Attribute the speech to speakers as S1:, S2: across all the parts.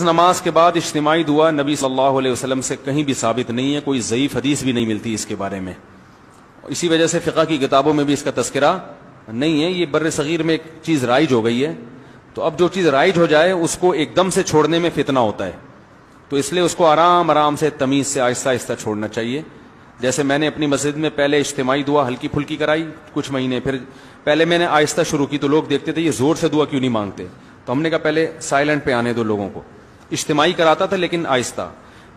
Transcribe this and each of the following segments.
S1: نماز کے بعد اجتماعی دعا نبی صلی اللہ علیہ وسلم سے کہیں بھی ثابت نہیں ہے، کوئی ضعیف حدیث بھی نہیں ملتی اس کے بارے میں. اسی وجہ سے فقہ کی کتابوں میں بھی اس کا تذکرہ نہیں ہے. یہ بر صغیر میں ایک چیز رائج ہو گئی ہے، تو اب جو چیز رائج ہو جائے اس کو ایک دم سے چھوڑنے میں فتنہ ہوتا ہے، تو اس لیے اس کو آرام آرام سے تمیز سے آہستہ آہستہ چھوڑنا چاہیے. جیسے میں نے اپنی مسجد میں پہلے اجتماعی دعا ہلکی پھلکی کرائی کچھ مہینے، پھر پہلے میں نے آہستہ شروع کی تو لوگ دیکھتے تھے یہ زور سے دعا کیوں نہیں مانگتے، تو ہم نے کہا پہلے سائلنٹ پہ آنے دو لوگوں کو. اجتماعی کراتا تھا لیکن آہستہ.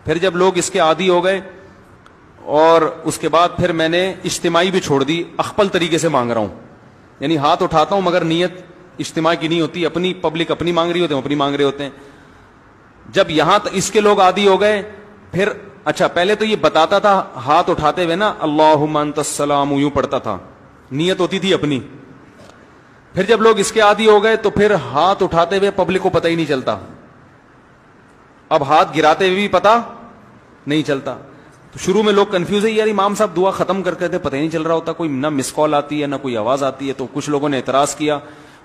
S1: پھر جب لوگ اس کے عادی ہو گئے اور اس کے بعد پھر میں نے اجتماعی بھی چھوڑ دی، اخپل طریقے سے مانگ رہا ہوں، یعنی ہاتھ اٹھاتا ہوں مگر نیت اجتماع کی نہیں ہوتی، اپنی پبلک اپنی مانگ رہی ہوتے ہیں، اپنی مانگ رہے ہوتے ہیں. جب یہاں اس کے لوگ عادی ہو گئے پھر اچھا پہلے تو یہ بتاتا تھا ہاتھ اٹھاتے ہوئے نا اللہم انت السلام یوں پڑھتا تھا، نیت ہوتی تھی اپنی. پھر جب لوگ اس کے عادی ہو گئے تو پھر ہاتھ اٹھاتے ہوئے پبلک کو پتہ ہی نہیں چلتا، اب ہاتھ گراتے ہوئے بھی پتہ نہیں چلتا. تو شروع میں لوگ کنفیوز ہے، یار امام صاحب دعا ختم کرتے تھے پتہ ہی نہیں چل رہا ہوتا، کوئی نہ مس کال آتی ہے نہ کوئی آواز آتی ہے. تو کچھ لوگوں نے اعتراض کیا،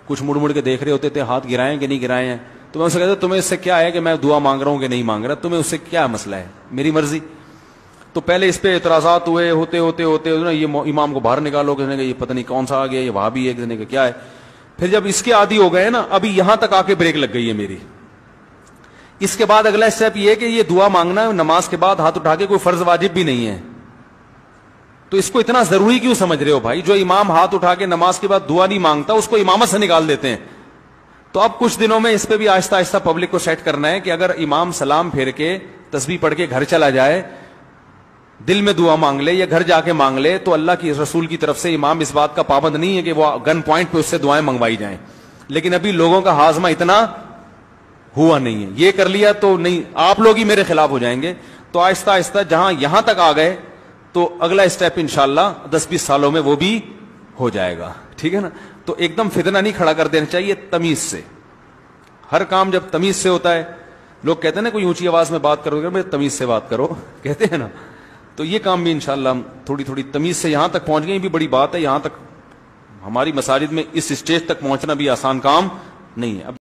S1: کچھ مڑ مڑ کے دیکھ رہے ہوتے تھے ہاتھ گرائے کہ نہیں گرائے ہیں. تو میں اسے کہتا تمہیں اس سے کیا ہے کہ میں دعا مانگ رہا ہوں کہ نہیں مانگ رہا، تمہیں اس سے کیا مسئلہ ہے، میری مرضی. تو پہلے اس پہ اعتراضات ہوئے، ہوتے ہوتے ہوتے نا یہ امام کو باہر نکالو، کسی نے کہا یہ پتہ نہیں کون سا آ گیا، یہ وہاں بھی ہے، کسی نے کہا کیا ہے. پھر جب اس کے عادی ہو گئے نا، ابھی یہاں تک آ کے بریک لگ گئی ہے میری. اس کے بعد اگلا اسٹیپ یہ ہے کہ یہ دعا مانگنا نماز کے بعد ہاتھ اٹھا کے کوئی فرض واجب بھی نہیں ہے. تو اس کو اتنا ضروری کیوں سمجھ رہے ہو بھائی؟ جو امام ہاتھ اٹھا کے نماز کے بعد دعا نہیں مانگتا اس کو امامت سے نکال دیتے ہیں. تو اب کچھ دنوں میں اس پہ بھی آہستہ آہستہ پبلک کو سیٹ کرنا ہے کہ اگر امام سلام پھیر کے تسبیح پڑھ کے گھر چلا جائے، دل میں دعا مانگ لے یا گھر جا کے مانگ لے، تو اللہ کی رسول کی طرف سے امام اس بات کا پابند نہیں ہے کہ وہ گن پوائنٹ پہ اس سے دعائیں منگوائی جائیں. لیکن ابھی لوگوں کا ہاضمہ اتنا ہوا نہیں ہے، یہ کر لیا تو نہیں، آپ لوگ ہی میرے خلاف ہو جائیں گے. تو آہستہ آہستہ جہاں یہاں تک آ گئے تو اگلا اسٹیپ انشاءاللہ 10-20 سالوں میں وہ بھی ہو جائے گا. ٹھیک ہے نا؟ تو ایک دم فتنہ نہیں کھڑا کر دینا چاہیے، تمیز سے. ہر کام جب تمیز سے ہوتا ہے، لوگ کہتے ہیں نا کوئی اونچی آواز میں بات کرو گے، تمیز سے بات کرو کہتے ہیں نا، تو یہ کام بھی انشاءاللہ ہم تھوڑی تھوڑی تمیز سے یہاں تک پہنچ گئے. بھی بڑی بات ہے، یہاں تک ہماری مساجد میں اس اسٹیج تک پہنچنا بھی آسان کام نہیں ہے.